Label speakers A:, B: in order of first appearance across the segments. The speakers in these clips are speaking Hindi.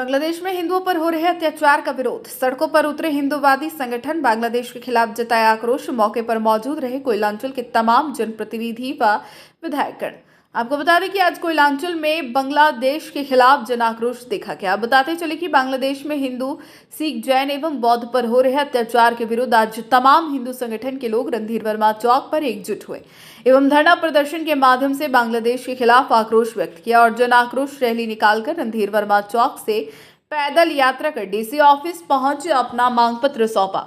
A: बांग्लादेश में हिंदुओं पर हो रहे अत्याचार का विरोध। सड़कों पर उतरे हिंदूवादी संगठन, बांग्लादेश के खिलाफ जताया आक्रोश। मौके पर मौजूद रहे कोयलांचल के तमाम जनप्रतिनिधि व विधायकगण। आपको बता दें कि आज कोयलांचल में बांग्लादेश के खिलाफ जन आक्रोश देखा गया। बताते चले कि बांग्लादेश में हिंदू, सिख, जैन एवं बौद्ध पर हो रहे अत्याचार के विरुद्ध आज तमाम हिंदू संगठन के लोग रणधीर वर्मा चौक पर एकजुट हुए एवं धरना प्रदर्शन के माध्यम से बांग्लादेश के खिलाफ आक्रोश व्यक्त किया और जन आक्रोश रैली निकालकर रणधीर वर्मा चौक से पैदल यात्रा कर डीसी ऑफिस पहुंच अपना मांग पत्र सौंपा।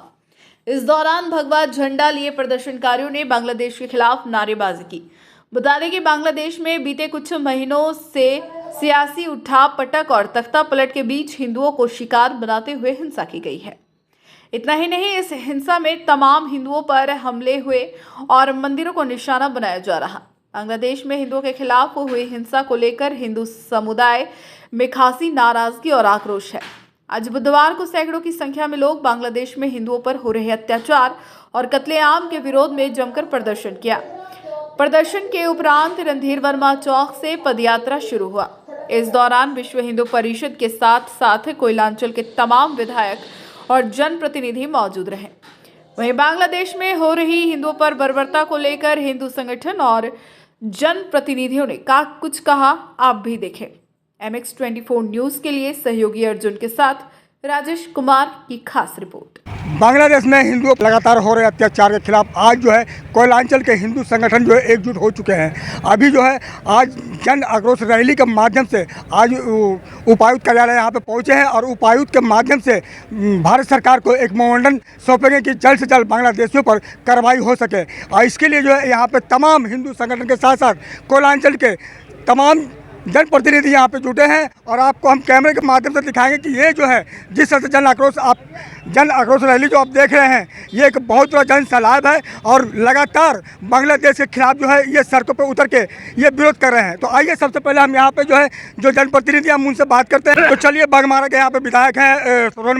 A: इस दौरान भगवा झंडा लिए प्रदर्शनकारियों ने बांग्लादेश के खिलाफ नारेबाजी की। बता दें कि बांग्लादेश में बीते कुछ महीनों से सियासी उठापटक और तख्ता पलट के बीच हिंदुओं को शिकार बनाते हुए हिंसा की गई है। इतना ही नहीं, इस हिंसा में तमाम हिंदुओं पर हमले हुए और मंदिरों को निशाना बनाया जा रहा। बांग्लादेश में हिंदुओं के खिलाफ हुई हिंसा को लेकर हिंदू समुदाय में खासी नाराजगी और आक्रोश है। आज बुधवार को सैकड़ों की संख्या में लोग बांग्लादेश में हिंदुओं पर हो रहे अत्याचार और कत्लेआम के विरोध में जमकर प्रदर्शन किया। प्रदर्शन के उपरांत रणधीर वर्मा चौक से पदयात्रा शुरू हुआ। इस दौरान विश्व हिंदू परिषद के साथ साथ कोयलांचल के तमाम विधायक और जनप्रतिनिधि मौजूद रहे। वहीं बांग्लादेश में हो रही हिंदुओं पर बर्बरता को लेकर हिंदू संगठन और जनप्रतिनिधियों ने कुछ कहा, आप भी देखें। MX24 न्यूज के लिए सहयोगी अर्जुन के साथ राजेश कुमार की खास रिपोर्ट।
B: बांग्लादेश में हिंदुओं लगातार हो रहे अत्याचार के खिलाफ आज जो है कोयलांचल के हिंदू संगठन जो है एकजुट हो चुके हैं। अभी जो है आज जन आक्रोश रैली के माध्यम से आज उपायुक्त कार्यालय यहाँ पे पहुँचे हैं और उपायुक्त के माध्यम से भारत सरकार को एक मेमोरेंडम सौंपेंगे कि जल्द से जल्द बांग्लादेशियों पर कार्रवाई हो सके। और इसके लिए जो है यहाँ पे तमाम हिंदू संगठन के साथ साथ कोयलांचल के तमाम जनप्रतिनिधि यहाँ पे जुटे हैं और आपको हम कैमरे के माध्यम से दिखाएंगे कि ये जो है जिस तरह से जन आक्रोश रैली जो आप देख रहे हैं, ये एक बहुत बड़ा जन सैलाब है और लगातार बांग्लादेश के खिलाफ जो है ये सड़कों पे उतर के ये विरोध कर रहे हैं। तो आइए सबसे पहले हम यहाँ पे जो है जो जनप्रतिनिधि हम उनसे बात करते हैं। तो चलिए, बाघमारा के यहाँ पे विधायक हैं सरवण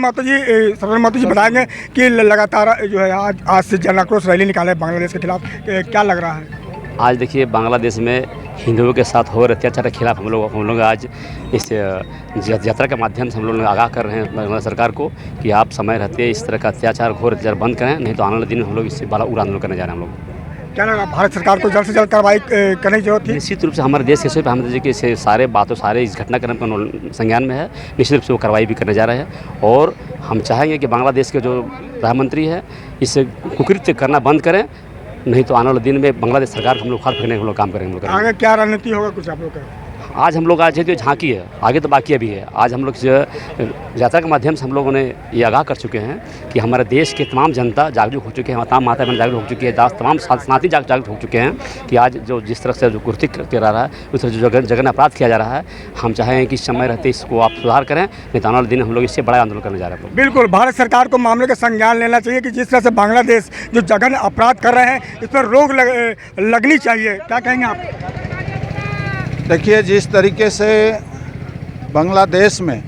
B: महतो जी बताएंगे कि लगातार जो है आज से जन आक्रोश रैली निकाले बांग्लादेश के खिलाफ, क्या लग रहा है?
C: आज देखिए, बांग्लादेश में हिंदुओं के साथ हो रहे अत्याचार के खिलाफ हम लोग आज इस यात्रा के माध्यम से हम लोग आगाह कर रहे हैं बांग्लादेश सरकार को कि आप समय रहते इस तरह का अत्याचार, घोर अत्याचार बंद करें, नहीं तो आने वाले दिन हम लोग इससे बड़ा उग्र आंदोलन करने जा रहे हैं। हम लोग
B: क्या लगा, भारत सरकार को जल्द से जल्द कार्रवाई करने की जरूरत है?
C: निश्चित रूप से हमारे देश के हम देखिए कि सारे बातों सारे इस घटनाक्रम का संज्ञान में है। निश्चित रूप से वो कार्रवाई भी करने जा रहे हैं और हम चाहेंगे कि बांग्लादेश के जो प्रधानमंत्री है इसे कुकृत्य करना बंद करें, नहीं तो आने वाले दिन में बांग्लादेश सरकार को हम लोग खाद फेंकने हम लोग काम करेंगे।
B: आगे क्या रणनीति होगा कुछ आप लोग का?
C: आज हम लोग जो झांकी है, आगे तो बाकी अभी है। आज हम लोग यात्रा के माध्यम से हम लोगों ने ये आगाह कर चुके हैं कि हमारे देश के तमाम जनता जागरूक हो चुके हैं, तमाम माता बहन जागरूक हो चुकी है, तमाम सनातनी जागरूक हो चुके हैं कि आज जो जिस तरह से जो कुर्ती किया रहा है, उस तरह जो जघन्य अपराध किया जा रहा है, हम चाहें कि समय रहते इसको आप सुधार करें, नहीं तो आने वाले दिन हम लोग इससे बड़ा आंदोलन करने जा रहे हैं।
B: बिल्कुल, भारत सरकार को मामले का संज्ञान लेना चाहिए कि जिस तरह से बांग्लादेश जो जघन्य अपराध कर रहे हैं इस पर रोक लगनी चाहिए। क्या कहेंगे आप?
D: देखिए, जिस तरीके से बांग्लादेश में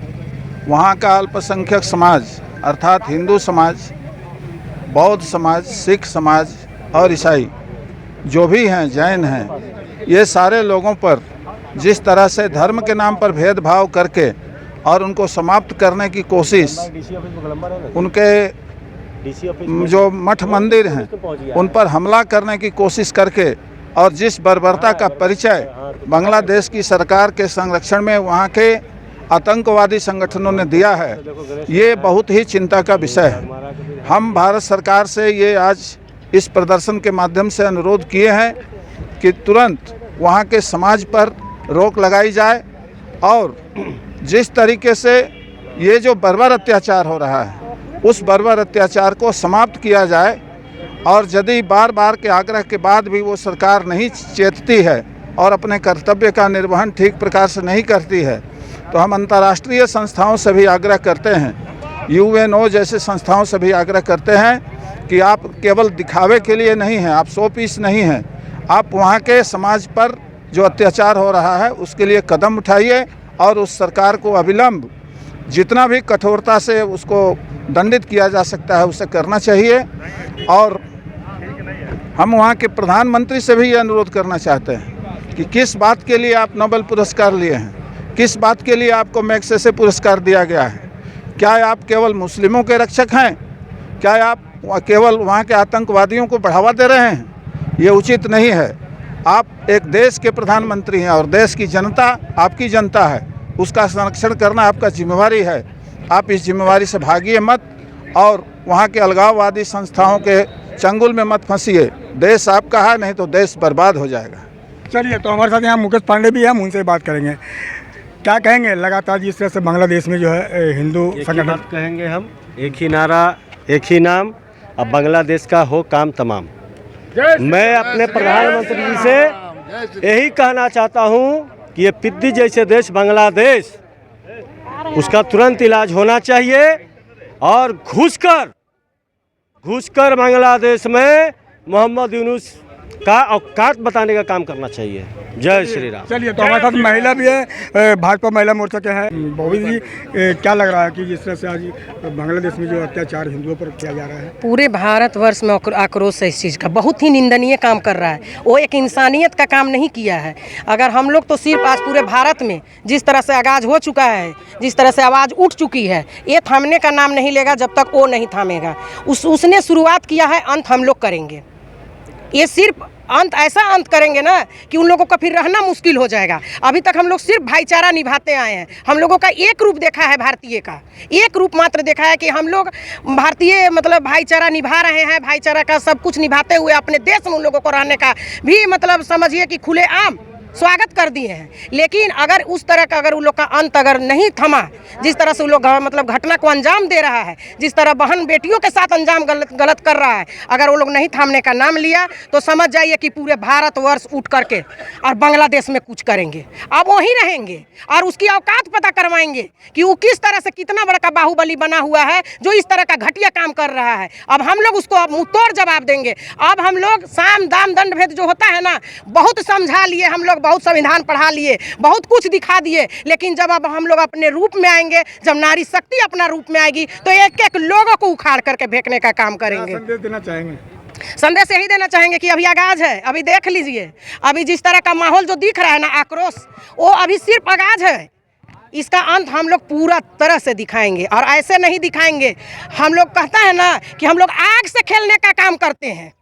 D: वहाँ का अल्पसंख्यक समाज अर्थात हिंदू समाज, बौद्ध समाज, सिख समाज और ईसाई जो भी हैं, जैन हैं, ये सारे लोगों पर जिस तरह से धर्म के नाम पर भेदभाव करके और उनको समाप्त करने की कोशिश, उनके जो मठ मंदिर हैं उन पर हमला करने की कोशिश करके और जिस बर्बरता का परिचय बांग्लादेश की सरकार के संरक्षण में वहाँ के आतंकवादी संगठनों ने दिया है, ये बहुत ही चिंता का विषय है। हम भारत सरकार से ये आज इस प्रदर्शन के माध्यम से अनुरोध किए हैं कि तुरंत वहाँ के समाज पर रोक लगाई जाए और जिस तरीके से ये जो बर्बर अत्याचार हो रहा है उस बर्बर अत्याचार को समाप्त किया जाए। और यदि बार बार के आग्रह के बाद भी वो सरकार नहीं चेतती है और अपने कर्तव्य का निर्वहन ठीक प्रकार से नहीं करती है, तो हम अंतर्राष्ट्रीय संस्थाओं से भी आग्रह करते हैं, UNO जैसे संस्थाओं से भी आग्रह करते हैं कि आप केवल दिखावे के लिए नहीं हैं, आप 100 पीस नहीं हैं, आप वहाँ के समाज पर जो अत्याचार हो रहा है उसके लिए कदम उठाइए और उस सरकार को अविलंब जितना भी कठोरता से उसको दंडित किया जा सकता है उसे करना चाहिए। और हम वहाँ के प्रधानमंत्री से भी ये अनुरोध करना चाहते हैं कि किस बात के लिए आप नोबेल पुरस्कार लिए हैं, किस बात के लिए आपको मैग्सेसे पुरस्कार दिया गया है? क्या आप केवल मुस्लिमों के रक्षक हैं? क्या आप केवल वहाँ के आतंकवादियों को बढ़ावा दे रहे हैं? ये उचित नहीं है। आप एक देश के प्रधानमंत्री हैं और देश की जनता आपकी जनता है, उसका संरक्षण करना आपका जिम्मेवारी है। आप इस जिम्मेवारी से भागिए मत और वहाँ के अलगाववादी संस्थाओं के चंगुल में मत फंसिए। देश आपका है, नहीं तो देश बर्बाद हो जाएगा।
B: चलिए, तो हमारे साथ यहाँ मुकेश पांडे भी हैं, हम उनसे बात करेंगे। क्या कहेंगे लगातार जिस तरह से बांग्लादेश में जो है हिंदू संगठन
E: कहेंगे हम, एक ही नारा, एक ही नाम, अब बांग्लादेश का हो काम तमाम। मैं अपने प्रधानमंत्री जी से यही कहना चाहता हूँ कि ये पिद्दी जैसे देश बांग्लादेश, उसका तुरंत इलाज होना चाहिए और घुसकर बांग्लादेश में मोहम्मद यूनुस का औकात बताने का काम करना चाहिए। जय श्री राम।
B: चलिए, तो हमारे साथ महिला भी है, भाजपा महिला मोर्चा के हैं। बॉबी जी, क्या लग रहा है कि जिस तरह से आज बांग्लादेश में जो अत्याचार हिंदुओं पर किया जा रहा है?
F: पूरे भारतवर्ष में आक्रोश है इस चीज़ का, बहुत ही निंदनीय काम कर रहा है। वो एक इंसानियत का काम नहीं किया है। अगर हम लोग तो सिर्फ आज पूरे भारत में जिस तरह से आगाज हो चुका है, जिस तरह से आवाज़ उठ चुकी है, ये थामने का नाम नहीं लेगा जब तक वो नहीं थामेगा। उसने शुरुआत किया है, अंत हम लोग करेंगे। ये सिर्फ अंत, ऐसा अंत करेंगे ना कि उन लोगों का फिर रहना मुश्किल हो जाएगा। अभी तक हम लोग सिर्फ भाईचारा निभाते आए हैं। हम लोगों का एक रूप देखा है, भारतीय का एक रूप मात्र देखा है कि हम लोग भारतीय मतलब भाईचारा निभा रहे हैं। भाईचारा का सब कुछ निभाते हुए अपने देश में उन लोगों को रहने का भी मतलब समझिए कि खुलेआम स्वागत कर दिए हैं। लेकिन अगर उस तरह का अगर उन लोग का अंत अगर नहीं थमा, जिस तरह से उन लोग मतलब घटना को अंजाम दे रहा है, जिस तरह बहन बेटियों के साथ अंजाम गलत कर रहा है, अगर वो लोग नहीं थामने का नाम लिया तो समझ जाइए कि पूरे भारतवर्ष उठ करके और बांग्लादेश में कुछ करेंगे। अब वहीं रहेंगे और उसकी औकात पता करवाएंगे कि वो किस तरह से कितना बड़ा बाहुबली बना हुआ है जो इस तरह का घटिया काम कर रहा है। अब हम लोग उसको अब मुंहतोड़ जवाब देंगे। अब हम लोग साम दाम दंड भेद जो होता है ना, बहुत समझा लिए हम लोग, बहुत संविधान पढ़ा लिए, बहुत कुछ दिखा दिए, लेकिन जब अब हम लोग अपने रूप में आएंगे, जब नारी शक्ति अपना रूप में आएगी तो एक एक लोगों को उखाड़ करके फेंकने का काम करेंगे।
B: संदेश देना चाहेंगे?
F: संदेश यही देना चाहेंगे कि अभी आगाज है। अभी देख लीजिए, अभी जिस तरह का माहौल जो दिख रहा है ना, आक्रोश, वो अभी सिर्फ आगाज है। इसका अंत हम लोग पूरा तरह से दिखाएंगे और ऐसे नहीं दिखाएंगे। हम लोग कहता है ना कि हम लोग आग से खेलने का काम करते हैं।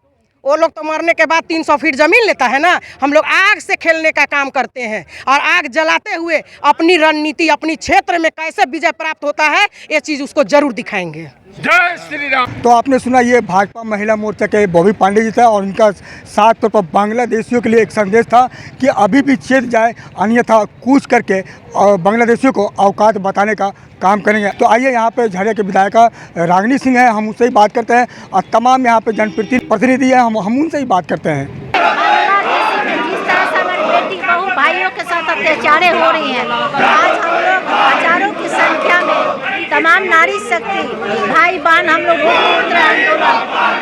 F: वो लोग तो मरने के बाद 300 फीट जमीन लेता है ना, हम लोग आग से खेलने का काम करते हैं और आग जलाते हुए अपनी रणनीति, अपनी क्षेत्र में कैसे विजय प्राप्त होता है, ये चीज़ उसको जरूर दिखाएंगे।
B: जय श्री राम। तो आपने सुना, ये भाजपा महिला मोर्चा के बॉबी पांडे जी था और उनका साथ तौर पर बांग्लादेशियों के लिए एक संदेश था कि अभी भी चेत जाए, अन्यथा कूच करके और बांग्लादेशियों को औकात बताने का काम करेंगे। तो आइए, यहाँ पे झरिया के विधायिका रागिनी सिंह हैं, हम उससे ही बात करते हैं और तमाम यहाँ पे जनप्रतिनिधि हैं, हम उनसे ही बात करते हैं।
G: भाइयों के साथ अत्याचारें हो रही हैं। आज हम लोग हजारों की संख्या में तमाम नारी शक्ति भाई बहन हम लोग आंदोलन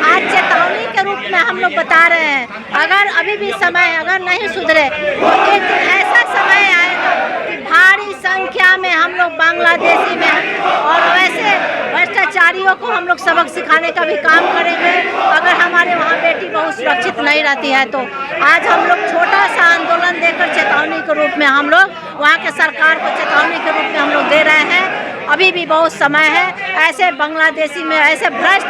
G: आज चेतावनी के रूप में हम लोग बता रहे हैं। अगर अभी भी समय अगर नहीं सुधरे तो एक दिन ऐसा समय आएगा कि भारी संख्या में हम लोग बांग्लादेशी में और वैसे भ्रष्टाचारियों को हम लोग सबक सिखाने का भी काम करेंगे। अगर हमारे वहाँ बेटी बहुत सुरक्षित नहीं रहती है तो आज हम लोग छोटा सा आंदोलन देकर चेतावनी के रूप में हम लोग वहाँ के सरकार को चेतावनी के रूप में हम लोग दे रहे हैं। अभी भी बहुत समय है। ऐसे बांग्लादेशी में ऐसे भ्रष्ट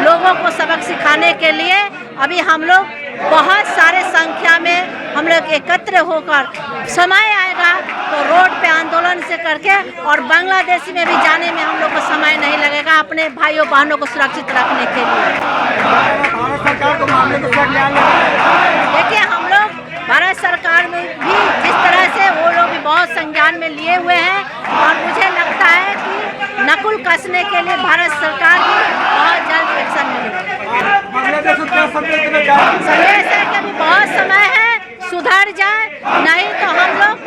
G: लोगों को सबक सिखाने के लिए अभी हम लोग बहुत सारे संख्या में हम लोग एकत्र होकर समय आएगा तो रोड पे आंदोलन से करके और बांग्लादेशी में भी जाने में हम लोग को समय नहीं लगेगा अपने भाइयों बहनों को सुरक्षित रखने के लिए। देखिए, हम लोग भारत सरकार में भी जिस तरह से वो लोग भी बहुत संज्ञान में लिए हुए हैं और मुझे लगता है कि नकुल कसने के लिए भारत सरकार भी बहुत जल्द एक्शन लेगी। संदेश है कि अभी बहुत समय है, सुधर जाए, नहीं तो हम लोग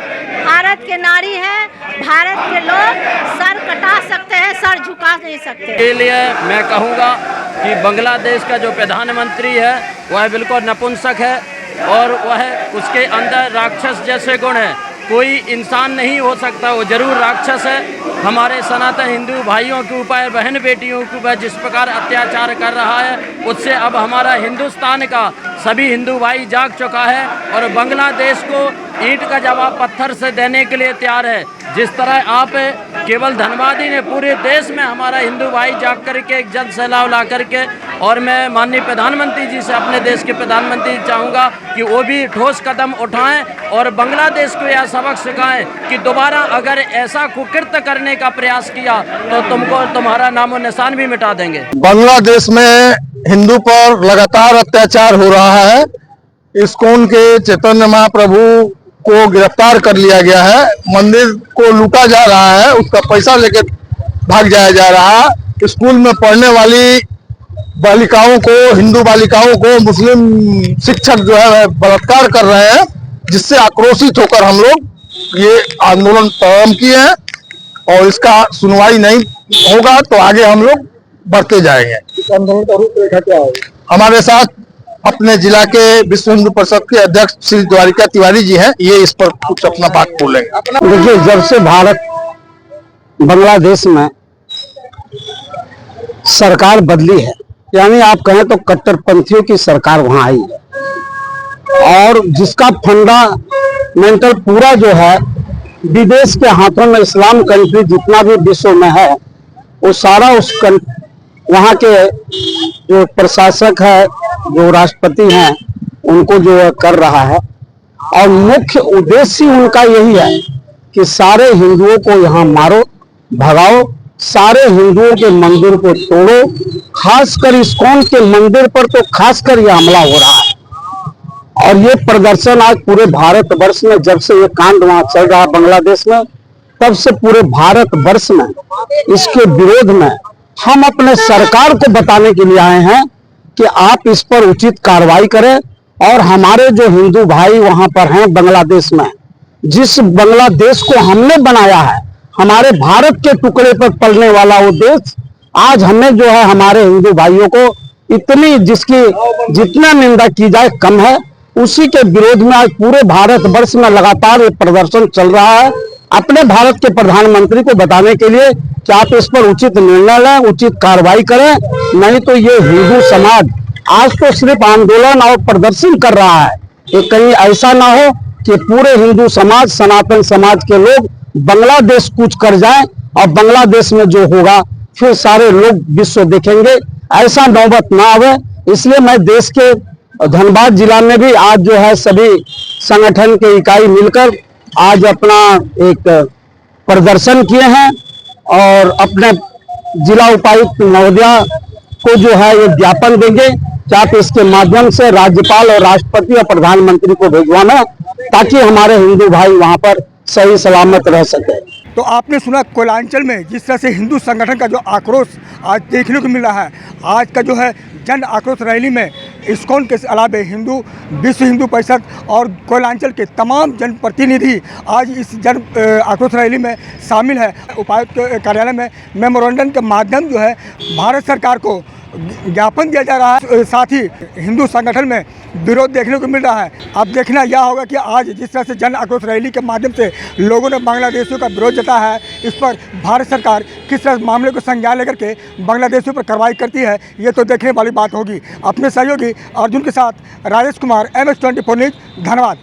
G: भारत के नारी हैं, भारत के लोग सर कटा सकते हैं, सर झुका नहीं सकते।
H: के लिए मैं कहूँगा कि बांग्लादेश का जो प्रधानमंत्री है वह बिल्कुल नपुंसक है और वह उसके अंदर राक्षस जैसे गुण हैं। कोई इंसान नहीं हो सकता, वो जरूर राक्षस है। हमारे सनातन हिंदू भाइयों के ऊपर, बहन बेटियों के ऊपर जिस प्रकार अत्याचार कर रहा है, उससे अब हमारा हिंदुस्तान का सभी हिंदू भाई जाग चुका है और बांग्लादेश को ईंट का जवाब पत्थर से देने के लिए तैयार है। जिस तरह आप केवल धनबाद ही ने पूरे देश में हमारा हिंदू भाई जाग करके एक जन सैलाब ला करके, और मैं माननीय प्रधानमंत्री जी से, अपने देश के प्रधानमंत्री चाहूँगा कि वो भी ठोस कदम उठाएं और बांग्लादेश को यह सबक सिखाएं कि दोबारा अगर ऐसा कुकृत्य करने का प्रयास किया तो तुमको तुम्हारा नामो निशान भी मिटा देंगे।
D: बांग्लादेश में हिंदू पर लगातार अत्याचार हो रहा है। इस्कॉन के चैतन्य महाप्रभु को गिरफ्तार कर लिया गया है, मंदिर को लूटा जा रहा है, उसका पैसा लेके भाग जाया जा रहा है। स्कूल में पढ़ने वाली बालिकाओं को, हिंदू बालिकाओं को मुस्लिम शिक्षक जो है बलात्कार कर रहे हैं, जिससे आक्रोशित होकर हम लोग ये आंदोलन प्रारंभ किए हैं और इसका सुनवाई नहीं होगा तो आगे हम लोग बढ़ते जाएंगे।
B: आंदोलन का रूपरेखा क्या है?
D: हमारे साथ अपने जिला के विश्व हिंदू परिषद के अध्यक्ष श्री द्वारिका तिवारी जी हैं, ये इस पर कुछ अपना बात बोलेंगे।
I: देखिए, जब से भारत बांग्लादेश में सरकार बदली है, यानी आप कहें तो कट्टरपंथियों की सरकार वहां आई है और जिसका फंडामेंटल पूरा जो है विदेश के हाथों में, इस्लाम कंट्री जितना भी विश्व में है वो सारा उस वहां के जो प्रशासक है, जो राष्ट्रपति हैं, उनको जो कर रहा है और मुख्य उद्देश्य उनका यही है कि सारे हिंदुओं को यहाँ मारो, भगाओ, सारे हिंदुओं के मंदिर को तोड़ो। खासकर इस्कॉन के मंदिर पर तो खासकर यह हमला हो रहा है और ये प्रदर्शन आज पूरे भारतवर्ष में, जब से ये कांड वहां चल रहा है बांग्लादेश में, तब से पूरे भारतवर्ष में इसके विरोध में हम अपने सरकार को बताने के लिए आए हैं कि आप इस पर उचित कार्रवाई करें और हमारे जो हिंदू भाई वहां पर हैं बांग्लादेश में, जिस बांग्लादेश को हमने बनाया है, हमारे भारत के टुकड़े पर पलने वाला वो देश, आज हमें जो है हमारे हिंदू भाइयों को इतनी जिसकी जितना निंदा की जाए कम है। उसी के विरोध में आज पूरे भारतवर्ष में लगातार ये प्रदर्शन चल रहा है, अपने भारत के प्रधानमंत्री को बताने के लिए कि आप इस पर उचित निर्णय लें, उचित कार्रवाई करें, नहीं तो ये हिंदू समाज आज तो सिर्फ आंदोलन और प्रदर्शन कर रहा है, ये कहीं ऐसा ना हो कि पूरे हिंदू समाज, सनातन समाज के लोग बांग्लादेश कूच कर जाएं और बांग्लादेश में जो होगा फिर सारे लोग विश्व देखेंगे, ऐसा नौबत ना आवे। इसलिए मैं देश के धनबाद जिला में भी आज जो है सभी संगठन के इकाई मिलकर आज अपना एक प्रदर्शन किए हैं और अपने जिला उपायुक्त महोदया को जो है ये ज्ञापन देंगे कि आप इसके माध्यम से राज्यपाल और राष्ट्रपति और प्रधानमंत्री को भिजवाना, ताकि हमारे हिंदू भाई वहां पर सही सलामत रह सके।
B: तो आपने सुना कोयलांचल में जिस तरह से हिंदू संगठन का जो आक्रोश आज देखने को मिल रहा है। आज का जो है जन आक्रोश रैली में इस्कॉन के अलावे हिंदू विश्व हिंदू परिषद और कोयलांचल के तमाम जनप्रतिनिधि आज इस जन आक्रोश रैली में शामिल है। उपायुक्त कार्यालय में मेमोरेंडम के माध्यम जो है भारत सरकार को ज्ञापन दिया जा रहा है। साथ ही हिंदू संगठन में विरोध देखने को मिल रहा है। अब देखना यह होगा कि आज जिस तरह से जन आक्रोश रैली के माध्यम से लोगों ने बांग्लादेशियों का विरोध जताया है, इस पर भारत सरकार किस तरह मामले को संज्ञान लेकर के बांग्लादेशियों पर कार्रवाई करती है, ये तो देखने वाली बात होगी। अपने सहयोगी अर्जुन के साथ राजेश कुमार, MS24 न्यूज़, धन्यवाद।